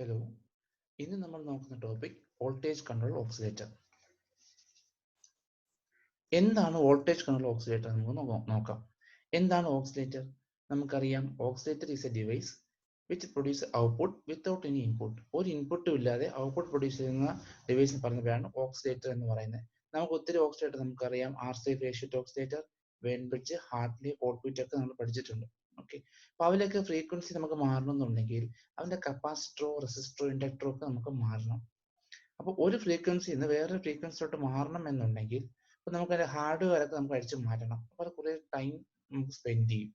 Hello, ഇന്ന് നമ്മൾ നോക്കുന്ന ടോപ്പിക് വോൾട്ടേജ് കൺട്രോൾ ഓക്സിലേറ്റർ. എന്താണ് വോൾട്ടേജ് കൺട്രോൾ ഓക്സിലേറ്റർ? നമുക്ക് നോക്കാം. എന്താണ് ഓക്സിലേറ്റർ? നമുക്കറിയാം, oscillator is a device which produce output without any input. ഒരു ഇൻപുട്ടും ഇല്ലാതെ ഔട്ട്പുട്ട് പ്രൊഡ്യൂസ് ചെയ്യുന്ന ഡിവൈസിന് പറഞ്ഞ പേരാണ് ഓക്സിലേറ്റർ എന്ന് പറയുന്നത്. നമുക്ക് ഒത്തിരി ഓക്സിലേറ്റർ നമുക്കറിയാം. RC phase shift oscillator, Wien bridge, Hartley, Colpitt ഒക്കെ നമ്മൾ പഠിച്ചിട്ടുണ്ട്. ഓക്കെ, അപ്പൊ അതിലൊക്കെ ഫ്രീക്വൻസി നമുക്ക് മാറണമെന്നുണ്ടെങ്കിൽ അതിന്റെ കപ്പാസിറ്ററോ റെസിസ്റ്ററോ ഇൻഡക്ടറോ ഒക്കെ നമുക്ക് മാറണം. അപ്പൊ ഒരു ഫ്രീക്വൻസിയിൽ നിന്ന് വേറൊരു ഫ്രീക്വൻസിലോട്ട് മാറണം എന്നുണ്ടെങ്കിൽ അപ്പൊ നമുക്ക് അതിന്റെ ഹാർഡ്വെയർ ഒക്കെ നമുക്ക് അടിച്ചു മാറ്റണം. അപ്പൊ അത് കുറെ ടൈം നമുക്ക് സ്പെൻഡ് ചെയ്യും.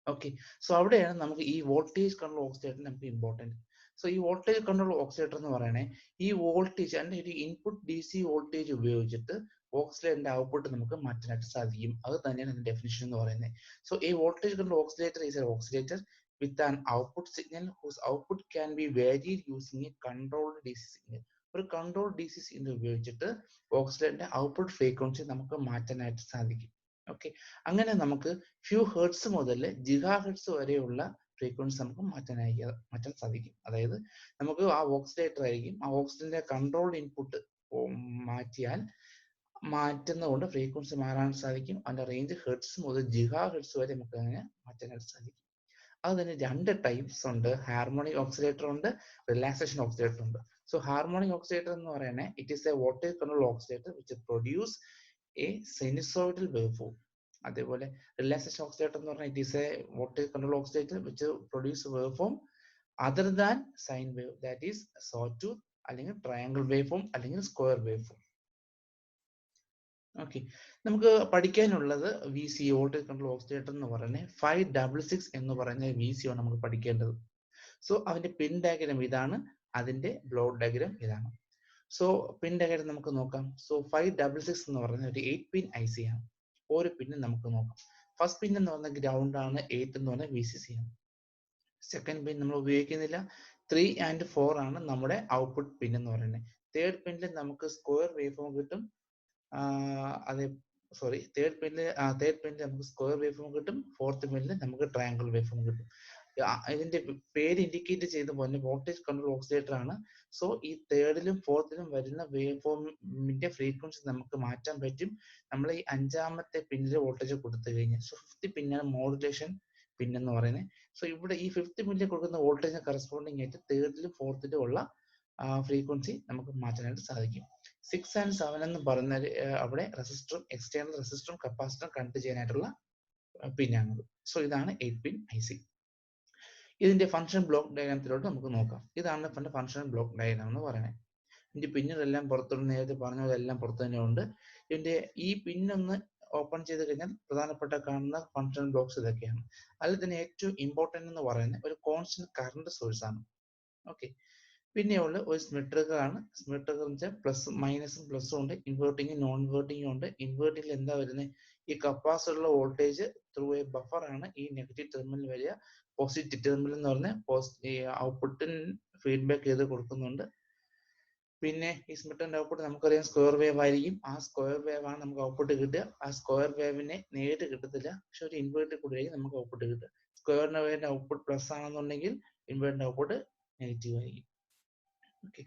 ഓക്കെ, സോ അവിടെയാണ് നമുക്ക് ഈ വോൾട്ടേജ് കൺട്രോൾ ഓക്സിലേറ്റർ നമുക്ക് ഇമ്പോർട്ടൻറ്റ്. സോ ഈ വോൾട്ടേജ് കൺട്രോൾ ഓക്സിലേറ്റർ എന്ന് പറയണേ, ഈ വോൾട്ടേജ് അതിന്റെ ഒരു ഇൻപുട്ട് ഡി സി വോൾട്ടേജ് ഉപയോഗിച്ചിട്ട് ഓക്സിലേറ്ററിന്റെ ഔട്ട്പുട്ട് നമുക്ക് മാറ്റാനായിട്ട് സാധിക്കും. അത് തന്നെയാണ് അതിന്റെ ഡെഫിനിഷൻ എന്ന് പറയുന്നത്. സോ ഈ voltage control oscillator is a oscillator with an output signal whose output can be varied using a controlled DC signal. ഒരു കൺട്രോൾ ഡി സി സിഗ്നൽ ഉപയോഗിച്ചിട്ട് ഓക്സിലേറ്ററിന്റെ ഔട്ട്പുട്ട് ഫ്രീക്വൻസി നമുക്ക് മാറ്റാനായിട്ട് സാധിക്കും. ഓക്കെ, അങ്ങനെ നമുക്ക് ഫ്യൂ ഹെർട്സ് മുതൽ ജിഗാ ഹെർട്സ് വരെയുള്ള frequency നമുക്ക് മാറ്റാൻ സാധിക്കും. അതായത് നമുക്ക് ആ ഓക്സിലേറ്റർ ആയിരിക്കും, ആ ഓക്സിലേറ്ററിന്റെ കൺട്രോൾ ഇൻപുട്ട് മാറ്റുന്നതുകൊണ്ട് ഫ്രീക്വൻസി മാറാൻ സാധിക്കും. അതിന്റെ റേഞ്ച് ഹെർട്സ് മുതൽ ജിഗാ ഹെർട്സ് വരെ നമുക്ക് അങ്ങനെ മാറ്റാനായിട്ട് സാധിക്കും. അത് തന്നെ രണ്ട് ടൈപ്സ് ഉണ്ട്. ഹാർമോണിക് ഓക്സിലേറ്റർ ഉണ്ട്, റിലാക്സേഷൻ ഓക്സിലേറ്റർ ഉണ്ട്. സോ ഹാർമോണിക് ഓക്സിലേറ്റർ എന്ന് പറയുന്നത് it is a voltage control oscillator which produce a sinusoidal wave form. അതേപോലെ റിലാക്സേഷൻ ഓക്സിലേറ്റർ എന്ന് പറഞ്ഞാൽ it is a voltage control oscillator which produce wave form other than sine wave, that is sawtooth അല്ലെങ്കിൽ triangle wave form അല്ലെങ്കിൽ square wave form. Okay, നമുക്ക് പഠിക്കാനുള്ളത് V C voltage control oscillator എന്ന് പറയുന്നത് 566 എന്ന് പറയുന്ന വി സി ആണ് നമുക്ക് പഠിക്കേണ്ടത്. സോ അതിന്റെ പിൻ ഡയഗ്രാം ഇതാണ്, അതിന്റെ ബ്ലോക്ക് ഡയഗ്രാം ഇതാണ്. സോ പിൻ ഡയഗ്രാം നമുക്ക് നോക്കാം. സോ 566 എന്ന് പറയുന്നത് ഒരു 8 പിൻ ഐ സി ആണ്. ഓരോ പിന്നും നമുക്ക് നോക്കാം. ഫസ്റ്റ് പിൻ എന്ന് പറയുന്നത് ഗ്രൗണ്ട് ആണ്, 8 എന്ന് പറയുന്നത് വി സി സി ആണ്. സെക്കൻഡ് പിൻ നമ്മൾ ഉപയോഗിക്കുന്നില്ല. 3 and 4 ആണ് നമ്മുടെ ഔട്ട്പുട്ട് പിൻ എന്ന് പറയുന്നത്. തേർഡ് പിന്നിൽ നമുക്ക് സ്ക്വയർ വേവ് ഫോം കിട്ടും. അതെ, സോറി, തേർഡ് പിന്നിൽ നമുക്ക് സ്ക്വയർ വേവ് ഫോം കിട്ടും. ഫോർത്ത് പിന്നിൽ നമുക്ക് ട്രയാങ്കിൾ വേവ് ഫോം കിട്ടും. ഇതിന്റെ പേര് ഇൻഡിക്കേറ്റ് ചെയ്ത പോലെ വോൾട്ടേജ് കൺട്രോൾ ഓക്സിലേറ്റർ ആണ്. സോ ഈ തേർഡിലും ഫോർത്തിലും വരുന്ന വേവ് ഫോമിന്റെ ഫ്രീക്വൻസി നമുക്ക് മാറ്റാൻ പറ്റും നമ്മൾ ഈ അഞ്ചാമത്തെ പിന്നിൽ വോൾട്ടേജ് കൊടുത്തു കഴിഞ്ഞാൽ. സോ ഫിഫ്ത്ത് പിന്നാണ് മോഡുലേഷൻ പിൻ എന്ന് പറയുന്നത്. സോ ഇവിടെ ഈ ഫിഫ്ത്ത് പിന്നിൽ കൊടുക്കുന്ന വോൾട്ടേജിന് കറസ്പോണ്ടിങ് ആയിട്ട് തേർഡിലും ഫോർത്തിലും ഉള്ള ഫ്രീക്വൻസി നമുക്ക് മാറ്റാനായിട്ട് സാധിക്കും. 6 and 7 എന്ന് പറയുന്നത് അവിടെ റെസിസ്റ്ററും എക്സ്റ്റേണൽ റെസിസ്റ്ററും കപ്പാസിറ്ററും കണക്ട് ചെയ്യാനായിട്ടുള്ള പിന്നാണത്. സോ ഇതാണ് 8 പിൻ ഐ സി. ഇതിന്റെ ഫംഗ്ഷൻ ബ്ലോക്ക് ഡയഗ്രാമത്തിലോട്ട് നമുക്ക് നോക്കാം. ഇതാണ് ഫംഗ്ഷൻ ബ്ലോക്ക് ഡയഗ്രാം എന്ന് പറയുന്നത്. ഇതിന്റെ പിന്നുകളെല്ലാം പുറത്തുണ്ട്, നേരത്തെ പറഞ്ഞതെല്ലാം പുറത്തു തന്നെ ഉണ്ട്. ഇതിന്റെ ഈ പിന്നൊന്ന് ഓപ്പൺ ചെയ്ത് കഴിഞ്ഞാൽ പ്രധാനപ്പെട്ട കാണുന്ന ഫംഗ്ഷൻ ബ്ലോക്സ് ഇതൊക്കെയാണ്. അതിൽ തന്നെ ഏറ്റവും ഇമ്പോർട്ടന്റ് എന്ന് പറയുന്നത് ഒരു കോൺസ്റ്റന്റ് കറണ്ട് സോഴ്സ് ആണ്. ഓക്കെ, പിന്നെയുള്ള ഒരു സ്മിത്ത് ട്രിഗർ ആണ്. സ്മിത്ത് ട്രിഗർ എന്ന് വെച്ചാൽ പ്ലസ് മൈനസും പ്ലസും ഉണ്ട്, ഇൻവേർട്ടിങ്ങും നോൺ ഇൻവേർട്ടിങ്ങും ഉണ്ട്. ഇൻവേർട്ടിങ്ങിൽ എന്താ വരുന്നത്, ഈ കപ്പാസിറ്ററിലുള്ള വോൾട്ടേജ് ത്രൂ എ ബഫർ ആണ് ഈ നെഗറ്റീവ് ടെർമിനൽ വരിക. പോസിറ്റീവ് ടെർമിനൽ എന്ന് പറഞ്ഞാൽ ഔട്ട്പുട്ടിന് ഫീഡ്ബാക്ക് ചെയ്ത് കൊടുക്കുന്നുണ്ട്. പിന്നെ ഈ സ്മിത്തിന്റെ ഔട്ട്പുട്ട് നമുക്കറിയാം സ്ക്വയർ വേവ് ആയിരിക്കും. ആ സ്ക്വയർ വേവ് ആണ് നമുക്ക് ഔട്ട്പുട്ട് കിട്ടുക. ആ സ്ക്വയർ വേവിനെ നേരിട്ട് കിട്ടത്തില്ല, പക്ഷെ ഒരു ഇൻവേർട്ടർ കൂടി ആയിരിക്കും നമുക്ക് ഔട്ട്പുട്ട് കിട്ടുക. സ്ക്വയർ വേവിന്റെ ഔട്ട്പുട്ട് പ്ലസ് ആണെന്നുണ്ടെങ്കിൽ ഇൻവേർട്ടറിന്റെ ഔട്ട്പുട്ട് നെഗറ്റീവ് ആയിരിക്കും. ഓക്കെ,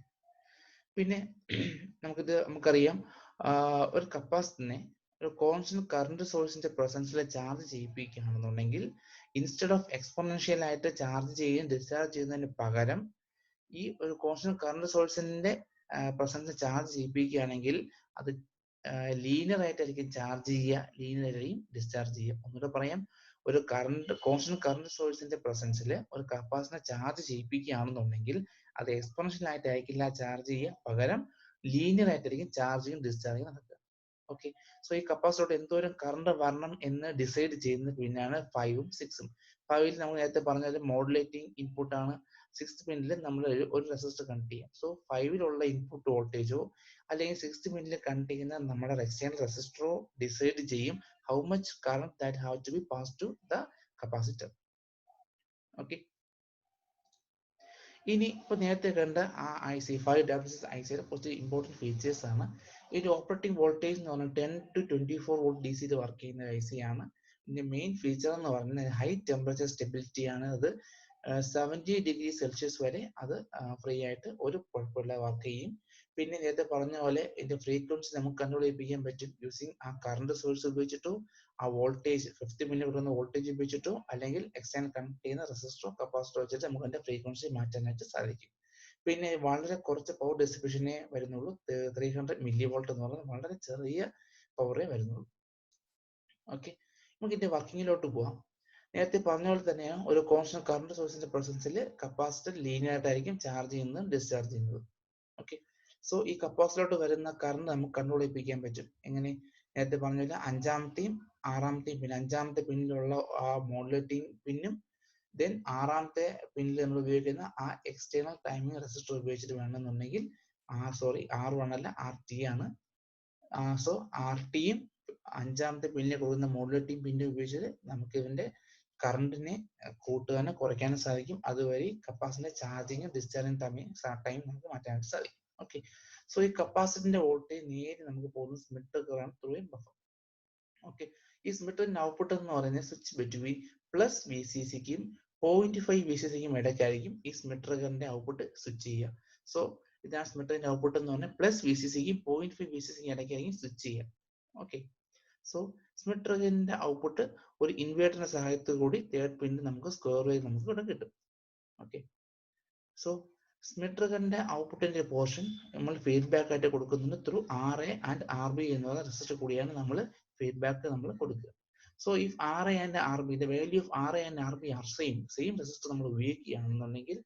പിന്നെ നമുക്കറിയാം ഒരു കപ്പാസിറ്ററിനെ ഒരു കോൺസ്റ്റന്റ് കറണ്ട് സോഴ്സിന്റെ പ്രസൻസിൽ ചാർജ് ചെയ്യിപ്പിക്കുകയാണെന്നുണ്ടെങ്കിൽ ഇൻസ്റ്റെഡ് ഓഫ് എക്സ്പോണൻഷ്യൽ ആയിട്ട് ചാർജ് ചെയ്യുകയും ഡിസ്ചാർജ് ചെയ്യുന്നതിന് പകരം ഈ ഒരു കോൺസ്റ്റന്റ് കറണ്ട് സോഴ്സിന്റെ പ്രസൻസിൽ ചാർജ് ചെയ്യിപ്പിക്കുകയാണെങ്കിൽ അത് ലീനിയർ ആയിട്ടായിരിക്കും ചാർജ് ചെയ്യുക, ലീനിയർ ആയിരിക്കും ഡിസ്ചാർജ് ചെയ്യുക. ഒന്നുകൂടെ പറയാം, ഒരു കോൺസ്റ്റന്റ് കറണ്ട് സോഴ്സിന്റെ പ്രസൻസിൽ ഒരു കപ്പാസിറ്ററിനെ ചാർജ് ചെയ്യിപ്പിക്കുകയാണെന്നുണ്ടെങ്കിൽ അത് എക്സ്പോണൻഷ്യൽ ആയിട്ടായിരിക്കില്ല ചാർജ് ചെയ്യുക, പകരം ലീനിയർ ആയിട്ടായിരിക്കും ചാർജിങ് ഡിസ്ചാർജിങ് നടക്കുക. ഓക്കെ, സോ ഈ കപ്പാസിറ്ററോട് എന്തോരം കറണ്ട് വരണം എന്ന് ഡിസൈഡ് ചെയ്യുന്ന പിന്നാണ് 5ഉം 6ഉം. 5ൽ നമ്മൾ നേരത്തെ പറഞ്ഞത് മോഡുലേറ്റിംഗ് ഇൻപുട്ട് ആണ്. 6th പിന്നിൽ നമ്മൾ ഒരു റെസിസ്റ്റർ കണക്ട് ചെയ്യാം. സോ 5ലുള്ള ഇൻപുട്ട് വോൾട്ടേജോ അല്ലെങ്കിൽ 6th പിന്നിൽ കണക്ട് ചെയ്യുന്ന നമ്മുടെ എക്സ്റ്റേണൽ റെസിസ്റ്ററോ ഡിസൈഡ് ചെയ്യും how much current that have to be pass to the capacitor. Okay, ഇനി ഇപ്പൊ നേരത്തെ കണ്ട ആ ഐ സി 566 ഐ സിയുടെ കുറച്ച് ഇമ്പോർട്ടൻറ്റ് ഫീച്ചേഴ്സ് ആണ്. ഇതിന്റെ ഓപ്പറേറ്റിംഗ് വോൾട്ടേജ് എന്ന് പറഞ്ഞാൽ 10 to 24 വോൾട്ട് ഡി സിയിൽ വർക്ക് ചെയ്യുന്ന ഐ സി ആണ്. ഇതിന്റെ മെയിൻ ഫീച്ചർ എന്ന് പറഞ്ഞാൽ ഹൈ ടെമ്പറേച്ചർ സ്റ്റെബിലിറ്റി ആണ്. അത് 70°C വരെ അത് ഫ്രീ ആയിട്ട് ഒരു കുഴപ്പമില്ല വർക്ക് ചെയ്യും. പിന്നെ നേരത്തെ പറഞ്ഞ പോലെ ഇതിന്റെ ഫ്രീക്വൻസി നമുക്ക് കൺട്രോൾ ചെയ്യിപ്പിക്കാൻ പറ്റും യൂസിങ് ആ കറണ്ട് സോഴ്സ് ഉപയോഗിച്ചിട്ടോ ആ വോൾട്ടേജ് 50 മില്ലി കൊടുക്കുന്ന വോൾട്ടേജ് ഉപയോഗിച്ചിട്ടോ അല്ലെങ്കിൽ എക്സ്റ്റേണൽ കണക്ട് ചെയ്യുന്ന റെസിസ്റ്ററോ കപ്പാസിറ്ററോ വെച്ചിട്ട് നമുക്ക് അതിന്റെ ഫ്രീക്വൻസി മാറ്റാനായിട്ട് സാധിക്കും. പിന്നെ വളരെ കുറച്ച് പവർ ഡെസിപ്പേഷനേ വരുന്നുള്ളൂ. 300 മില്ലി വോൾട്ട് എന്ന് പറയുന്നത് വളരെ ചെറിയ പവറേ വരുന്നുള്ളൂ. ഓക്കെ, നമുക്ക് ഇതിന്റെ വർക്കിങ്ങിലോട്ട് പോവാം. നേരത്തെ പറഞ്ഞ പോലെ തന്നെയാണ് ഒരു കോൺസ്റ്റന്റ് കറണ്ട് സോഴ്സിന്റെ പ്രസൻസിൽ കപ്പാസിറ്റർ ലീനിയർ ആയിട്ടായിരിക്കും ചാർജ് ചെയ്യുന്നതും ഡിസ്ചാർജ് ചെയ്യുന്നതും. ഓക്കെ, സോ ഈ കപ്പാസിറ്ററിലോട്ട് വരുന്ന കറണ്ട് നമുക്ക് കൺട്രോൾ ചെയ്യിപ്പിക്കാൻ പറ്റും. എങ്ങനെ? നേരത്തെ പറഞ്ഞ പോലെ 5ാമത്തെയും 6ാമത്തെയും പിൻ, 5ാമത്തെ പിന്നിലുള്ള ആ മോഡുലേറ്റിംഗ് പിന്നും ദെൻ 6ാമത്തെ പിന്നിൽ നമ്മൾ ഉപയോഗിക്കുന്ന ആ എക്സ്റ്റേണൽ ടൈമിംഗ് റെസിസ്റ്റർ ഉപയോഗിച്ചിട്ട് വേണമെന്നുണ്ടെങ്കിൽ R1 അല്ല RT ആണ്. സോ RTയും 5ാമത്തെ പിന്നിൽ കൊടുക്കുന്ന മോഡുലേറ്റിംഗ് പിന്നും ഉപയോഗിച്ചിട്ട് നമുക്ക് ഇതിന്റെ കറണ്ടിനെ കൂട്ടുവാനോ കുറയ്ക്കാനോ സാധിക്കും. അതുവഴി കപ്പാസിറ്ററിന്റെ ചാർജിങ് ഡിസ്ചാർജിങ് ടൈം നമുക്ക് മാറ്റാനായിട്ട് സാധിക്കും. ഓക്കെ, സോ ഈ കപ്പാസിറ്ററിന്റെ വോൾട്ടേജ് നേരെ നമുക്ക് പോകുന്നത് സ്മിത്ത് ട്രിഗറാണ് ത്രൂ എ ബഫർ. ഓക്കെ, ഈ സ്മിത്ത് ട്രിഗറിന്റെ ഔട്ട്പുട്ട് എന്ന് പറയുന്നത് സ്വിച്ച് ബിറ്റ്വീൻ പ്ലസ് VCCക്കും 0.5 VCCക്കും ഇടയ്ക്കായിരിക്കും ഈ സ്മിത്ത് ട്രിഗറിന്റെ ഔട്ട്പുട്ട് സ്വിച്ച് ചെയ്യുക. സോ ഇതാണ് സ്മിത്ത് ട്രിഗറിന്റെ ഔട്ട്പുട്ട് എന്ന് പറഞ്ഞാൽ പ്ലസ് VCCക്കും 0.5 VCCക്കും ഇടയ്ക്കായിരിക്കും സ്വിച്ച് ചെയ്യുക. ഓക്കെ, സോ സ്മിത്ത് ട്രിഗറിന്റെ ഔട്ട്പുട്ട് ഒരു ഇൻവേർട്ടറിന്റെ സഹായത്തോടു കൂടി തേർഡ് പിന്നിൽ നമുക്ക് സ്ക്വയർ വേവ് നമുക്ക് ഇവിടെ കിട്ടും. ഓക്കെ, സോ സ്മിത്ത് ട്രിഗറിന്റെ ഔട്ട്പുട്ടിന്റെ പോർഷൻ നമ്മൾ ഫീഡ്ബാക്ക് ആയിട്ട് കൊടുക്കുന്നുണ്ട് ത്രൂ RA ആൻഡ് RB എന്ന് പറയുന്ന റെസിസ്റ്റർ കൂടിയാണ് നമ്മൾ ഫീഡ്ബാക്ക് നമ്മൾ കൊടുക്കുക. So if RA and RB, the value of RA and RB are same resistor നമ്മൾ ഉപയോഗിക്കുകയാണെന്നുണ്ടെങ്കിൽ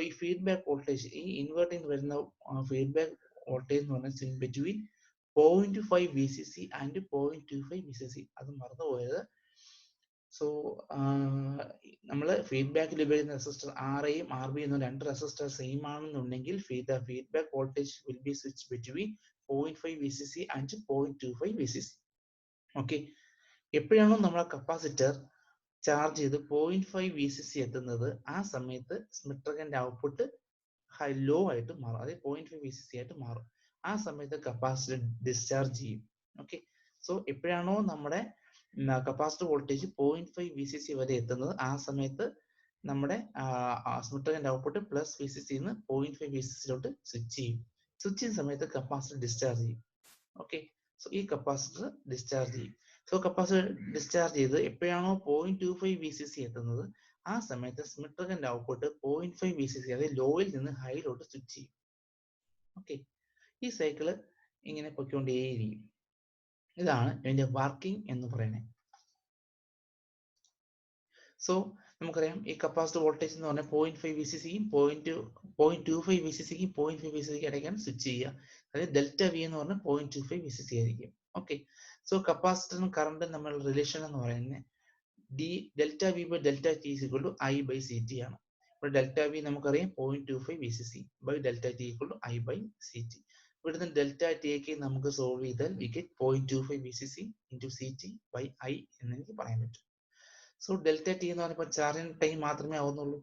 ഈ ഫീഡ്ബാക്ക് വോൾട്ടേജ്, ഈ ഇൻവേർട്ടിംഗ് വരുന്ന ഫീഡ്ബാക്ക് വോൾട്ടേജ് എന്ന് പറഞ്ഞാൽ ബിറ്റ്വീൻ 0.5 VCC ആൻഡ് 0.25 VCC. അത് മറന്നുപോയത്. സോ നമ്മൾ ഫീഡ്ബാക്കിൽ ഉപയോഗിക്കുന്ന റെസിസ്റ്റർ RAയും RB എന്ന രണ്ട് റെസിസ്റ്റർ സെയിം ആണെന്നുണ്ടെങ്കിൽ feedback voltage will be switch between 0.5 VCC and 0.25 VCC. Okay, എപ്പോഴാണോ നമ്മളെ കപ്പാസിറ്റർ ചാർജ് ചെയ്ത് 0.5 VCC എത്തുന്നത് ആ സമയത്ത് സ്മിത്ത് ട്രിഗറിന്റെ ഔട്ട്പുട്ട് ലോ ആയിട്ട് മാറും, അതായത് 0.5 VCC ആയിട്ട് മാറും. ആ സമയത്ത് കപ്പാസിറ്റർ ഡിസ്ചാർജ് ചെയ്യും. ഓക്കെ, സോ എപ്പോഴാണോ നമ്മുടെ കപ്പാസിറ്റർ വോൾട്ടേജ് 0.5 VCC വരെ എത്തുന്നത് ആ സമയത്ത് നമ്മുടെ സ്മിത്ത് ട്രിഗറിന്റെ ഔട്ട്പുട്ട് പ്ലസ് VCC നിന്ന് 0.5 VCCയിലോട്ട് സ്വിച്ച് ചെയ്യും. സ്വിച്ച് ചെയ്യുന്ന സമയത്ത് കപ്പാസിറ്റർ ഡിസ്ചാർജ് ചെയ്യും. ഓക്കെ, സോ ഈ കപ്പാസിറ്റർ ഡിസ്ചാർജ് ചെയ്യും. സോ കപ്പാസിറ്റർ ഡിസ്ചാർജ് ചെയ്ത് എപ്പോഴാണോ 0.25 VCC എത്തുന്നത് ആ സമയത്ത് സ്മിത്ത് ട്രിഗറിന്റെ ഔട്ട്പുട്ട് 0.5 VCC അതായത് ലോയിൽ നിന്ന് ഹൈയിലോട്ട് സ്വിച്ച് ചെയ്യും. ഓക്കെ, ഈ സൈക്കിള് ഇങ്ങനെ പൊയ്ക്കൊണ്ടേയിരിക്കും. ഇതാണ് ഇതിന്റെ വർക്കിംഗ് എന്ന് പറയുന്നത്. സോ നമുക്കറിയാം ഈ കപ്പാസിറ്റർ വോൾട്ടേജ് എന്ന് പറഞ്ഞാൽ 0.5 VCCക്കും 0.25 VCCക്കും 0.5 VCCക്ക് ഇടയ്ക്കാണ് സ്വിച്ച് ചെയ്യുക. അതായത് ഡെൽറ്റ V എന്ന് പറഞ്ഞാൽ 0.25 VCC ആയിരിക്കും. ഓക്കെ, സോ കപ്പാസിറ്ററും കറണ്ടും തമ്മിലുള്ള റിലേഷൻ എന്ന് പറയുന്നത് delta V by delta T equal to I by CT ആണ്. ഇപ്പോൾ ഡെൽറ്റ V നമുക്കറിയാം 0.25 VCC by delta T equal to I by CT. ഇവിടുന്ന് ഡെൽറ്റ T നമുക്ക് സോൾവ് ചെയ്താൽ we get 0.25 VCC into CT by I എന്ന് എനിക്ക് പറയാൻ പറ്റും. സോ ഡെൽറ്റ T എന്ന് പറയുമ്പോൾ ചാർജിങ് ടൈം മാത്രമേ ആവുന്നുള്ളൂ.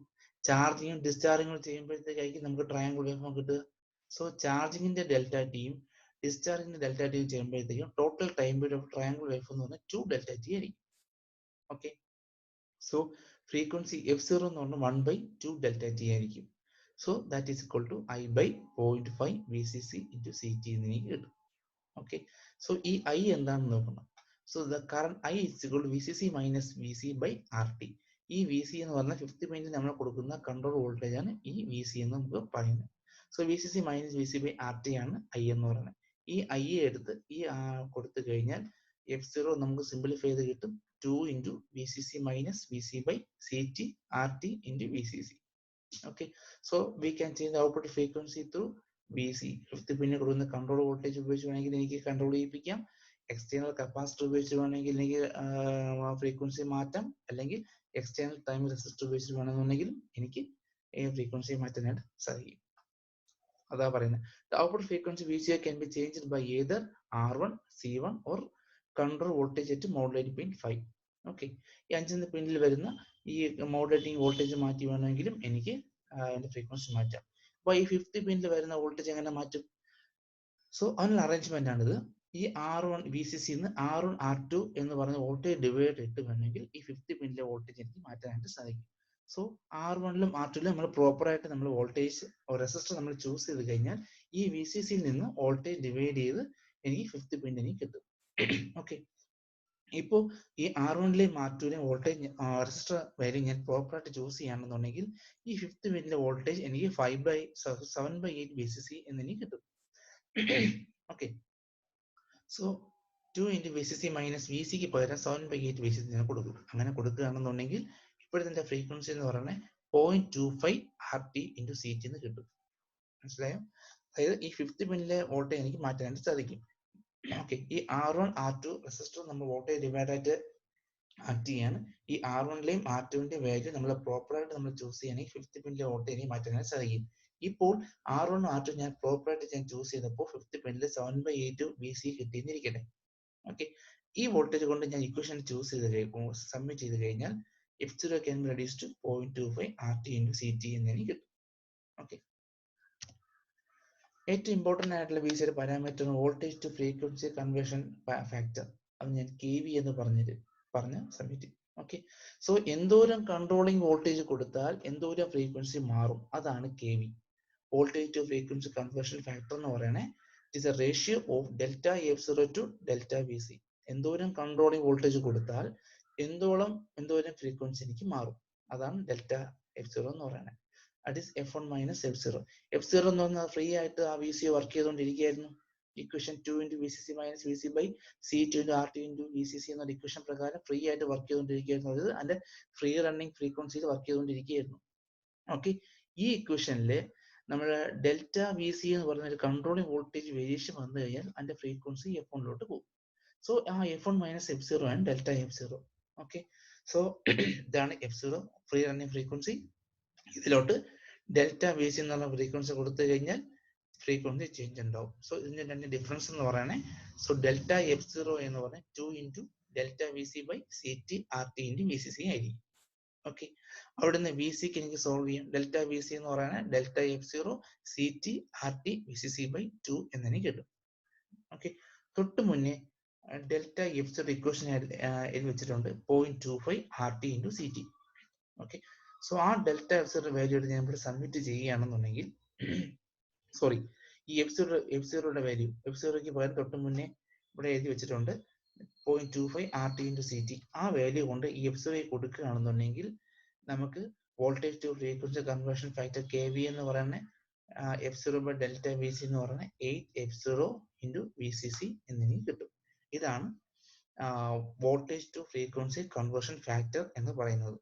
ചാർജിങ്ങും ഡിസ്ചാർജിങ്ങും ചെയ്യുമ്പോഴത്തേക്കായിരിക്കും നമുക്ക് ട്രയാങ്കിൾ വേവ് ഫോം കിട്ടുക. സോ ചാർജിങ്ങിന്റെ ഡെൽറ്റ ടിയും ഡിസ്ചാർജിങ്ങിന്റെ ഡെൽറ്റ ടിയും ചെയ്യുമ്പോഴത്തേക്കും total time period of triangle wave form എന്ന് പറഞ്ഞാൽ 2 ഡെൽറ്റ T ആയിരിക്കും. ഓക്കെ, സോ ഫ്രീക്വൻസി F0 എന്ന് പറഞ്ഞാൽ 1/2 ഡെൽറ്റ T ആയിരിക്കും. So that is equal to I by 0.5 VCC into CT എന്ന് എനിക്ക് കിട്ടും. ഓക്കെ, സോ ഈ I എന്താണെന്ന് നോക്കണം. So the current I is equal to VCC minus VC by RT. ഈ VC എന്ന് പറഞ്ഞാൽ 50 പിന്നിൽ നമ്മൾ കൊടുക്കുന്ന കൺട്രോൾ വോൾട്ടേജ് ആണ് ഈ VC എന്ന് നമുക്ക് പറയുന്നത്. So VCC minus VC by RT ആണ് I എന്ന് പറയുന്നത്. ഈ I എടുത്ത് ഈ കൊടുത്തു കഴിഞ്ഞാൽ F0 നമുക്ക് സിംപ്ലിഫൈ ചെയ്ത് കിട്ടും 2 into VCC minus VC by CT RT into VCC. Okay, so we can change the output frequency through VC. 50 പിന്നിൽ കൊടുക്കുന്ന കൺട്രോൾ വോൾട്ടേജ് ഉപയോഗിച്ച് വേണമെങ്കിൽ എനിക്ക് കൺട്രോൾ ചെയ്യിപ്പിക്കാം. എക്സ്റ്റേണൽ കപ്പാസിറ്റർ ഉപയോഗിച്ച് വേണമെങ്കിൽ എനിക്ക് ഫ്രീക്വൻസി മാറ്റാം, അല്ലെങ്കിൽ എക്സ്റ്റേണൽ ടൈം റെസിസ്റ്റർ ഉപയോഗിച്ച് വേണമെന്നുണ്ടെങ്കിൽ എനിക്ക് ഫ്രീക്വൻസി മാറ്റാനായിട്ട് സാധിക്കും. അതാ പറയുന്നത്. The output frequency VCO can be changed by either R1, C1 or control voltage at modulating pin 5. Okay, ഈ 5 പിന്നിൽ വരുന്ന ഈ മോഡുലേറ്റിംഗ് വോൾട്ടേജ് മാറ്റി വേണമെങ്കിലും എനിക്ക് അതിന്റെ ഫ്രീക്വൻസി മാറ്റാം. അപ്പൊ ഈ 50 പിന്നിൽ വരുന്ന വോൾട്ടേജ് എങ്ങനെ മാറ്റും? സോ അതിനുള്ള അറേഞ്ച്മെന്റ് ആണിത്. ഈ R1 VCC നിന്ന് R1 R2 എന്ന് പറഞ്ഞ വോൾട്ടേജ് ഡിവൈഡർ ഇട്ട് വേണമെങ്കിൽ ഈ 50 പിന്നിലെ വോൾട്ടേജ് എനിക്ക് മാറ്റാനായിട്ട് സാധിക്കും. സോ R1ലും R2ലും നമ്മൾ പ്രോപ്പർ ആയിട്ട് നമ്മൾ വോൾട്ടേജ് റെസിസ്റ്റർ നമ്മൾ ചൂസ് ചെയ്ത് കഴിഞ്ഞാൽ ഈ VCCയിൽ നിന്ന് വോൾട്ടേജ് ഡിവൈഡ് ചെയ്ത് എനിക്ക് ഫിഫ്ത്ത് പിൻ എനിക്ക് കിട്ടും. ഓക്കെ, ഇപ്പോൾ ഈ R1ലെയും R2ലെയും വോൾട്ടേജ് റെസിസ്റ്റർ വാല്യൂ ഞാൻ പ്രോപ്പർ ആയിട്ട് ചൂസ് ചെയ്യുകയാണെന്നുണ്ടെങ്കിൽ ഈ ഫിഫ്ത്ത് പിന്നിലെ വോൾട്ടേജ് എനിക്ക് 7/8 VCC എന്ന് എനിക്ക് കിട്ടും. ഓക്കെ, സോ 2 × VCC മൈനസ് VCക്ക് പകരം 7/8 VCC ഞാൻ കൊടുക്കും. അങ്ങനെ കൊടുക്കുകയാണെന്നുണ്ടെങ്കിൽ ഇപ്പോഴത്തെ ഫ്രീക്വൻസി എന്ന് പറയുന്നത് 0.25 RT × CT എന്ന് കിട്ടും. മനസ്സിലായോ? അതായത് ഈ ഫിഫ്ത്ത് പിന്നിലെ വോൾട്ടേജ് എനിക്ക് മാറ്റാനായിട്ട് സാധിക്കും. ഓക്കെ, ഈ R1 R2 റെസിസ്റ്റർ നമ്മൾ വോൾട്ടേജ് ഡിവൈഡ് ആയിട്ട് ആക്ട് ചെയ്യാണ്. ഈ R1ലെയും R2ന്റെയും വാല്യൂ നമ്മൾ പ്രോപ്പർ ആയിട്ട് നമ്മൾ ചൂസ് ചെയ്യണമെങ്കിൽ ഫിഫ്ത്ത് പിന്നിലെ വോൾട്ടേജ് മാറ്റാനായിട്ട് സാധിക്കും. ഇപ്പോൾ R1 R2 ഞാൻ പ്രോപ്പർ ആയിട്ട് ഞാൻ ചൂസ് ചെയ്തപ്പോൾ ഫിഫ്ത്ത് പിന്നിൽ 7/8 VC കിട്ടിയെന്നിരിക്കട്ടെ. ഓക്കെ, ഈ വോൾട്ടേജ് കൊണ്ട് ഞാൻ ഇക്വേഷൻ ചൂസ് ചെയ്ത് സബ്മിറ്റ് ചെയ്ത് കഴിഞ്ഞാൽ F0 can be reduced to 0.25 RT × CT എന്ന് എനിക്ക് കിട്ടും. ഓക്കെ, ഏറ്റവും ഇമ്പോർട്ടൻ്റ് ആയിട്ടുള്ള VCയുടെ parameter voltage to frequency conversion factor. അത് ഞാൻ KV എന്ന് പറഞ്ഞ് സബ്മിറ്റ് ചെയ്യും. ഓക്കെ, സോ എന്തോരം കൺട്രോളിങ് വോൾട്ടേജ് കൊടുത്താൽ എന്തോരം ഫ്രീക്വൻസി മാറും, അതാണ് KV. Voltage to frequency conversion factor എന്ന് പറയണേ it is a ratio of delta F0 to delta VC. എന്തോരം കൺട്രോളിങ് വോൾട്ടേജ് കൊടുത്താൽ എന്തോരം ഫ്രീക്വൻസി എനിക്ക് മാറും, അതാണ് ഡെൽറ്റ F0 എന്ന് പറയുന്നത്. അത് is F1 minus F0. F0 എന്ന് പറഞ്ഞാൽ ഫ്രീ ആയിട്ട് ആ VC വർക്ക് ചെയ്തുകൊണ്ടിരിക്കുകയായിരുന്നു. Equation 2 × VCC minus VC by C2 × RT × VCC എന്ന ഇക്വേഷൻ പ്രകാരം ഫ്രീ ആയിട്ട് വർക്ക് ചെയ്തുകൊണ്ടിരിക്കുകയായിരുന്നു. അതായത് അതിന്റെ ഫ്രീ റണ്ണിങ് ഫ്രീക്വൻസിയിൽ വർക്ക് ചെയ്തുകൊണ്ടിരിക്കുകയായിരുന്നു. ഓക്കെ, ഈ ഇക്വേഷനിൽ നമ്മൾ ഡെൽറ്റ VC എന്ന് പറയുന്ന ഒരു കൺട്രോളിങ് വോൾട്ടേജ് വേരിയേഷൻ വന്നു കഴിഞ്ഞാൽ അതിന്റെ ഫ്രീക്വൻസി F1ലോട്ട് പോകും. സോ ആ F1 മൈനസ് F0 ആണ് ഡെൽറ്റ F0. ഓക്കെ, സോ ഇതാണ് F0 ഫ്രീ റണ്ണിങ് ഫ്രീക്വൻസി. ഇതിലോട്ട് ഡെൽറ്റ VC എന്നുള്ള ഫ്രീക്വൻസി കൊടുത്തു കഴിഞ്ഞാൽ ഫ്രീക്വൻസി ചേഞ്ച് ഉണ്ടാവും. സോ ഇതിന്റെ രണ്ട് ഡിഫറൻസ് എന്ന് പറയണേ, സോ ഡെൽറ്റ F0 എന്ന് പറഞ്ഞാൽ 2 × delta VC by CT RT × VCC ആയിരിക്കും. ഓക്കെ, അവിടുന്ന് VCക്ക് എനിക്ക് സോൾവ് ചെയ്യാം. ഡെൽറ്റ VC എന്ന് പറയുന്നത് delta F0 CT RT VCC by 2 എന്ന് എനിക്ക് കിട്ടും. ഓക്കെ, തൊട്ട് മുന്നേ ഡെൽറ്റ F0 ഇക്വേഷൻ എഴുതി വെച്ചിട്ടുണ്ട് 0.25 RT × CT. ഓക്കെ, സോ ആ ഡെൽറ്റ F0 വാല്യൂ ഞാൻ ഇവിടെ സബ്മിറ്റ് ചെയ്യുകയാണെന്നുണ്ടെങ്കിൽ സോറി, ഈ F0യുടെ വാല്യൂ F0ക്ക് പകരം തൊട്ട് മുന്നേ ഇവിടെ എഴുതി വെച്ചിട്ടുണ്ട് 0.25 RT × CT. ആ വാല്യൂ കൊണ്ട് ഈ F0 കൊടുക്കുകയാണെന്നുണ്ടെങ്കിൽ നമുക്ക് voltage to frequency conversion factor KV എന്ന് പറയുന്ന F0 ബൈ ഡെൽറ്റ VC എന്ന് പറയുന്ന 8F0 × VCC എന്നിങ്ങനെ കിട്ടും. ഇതാണ് voltage to frequency conversion factor എന്ന് പറയുന്നത്.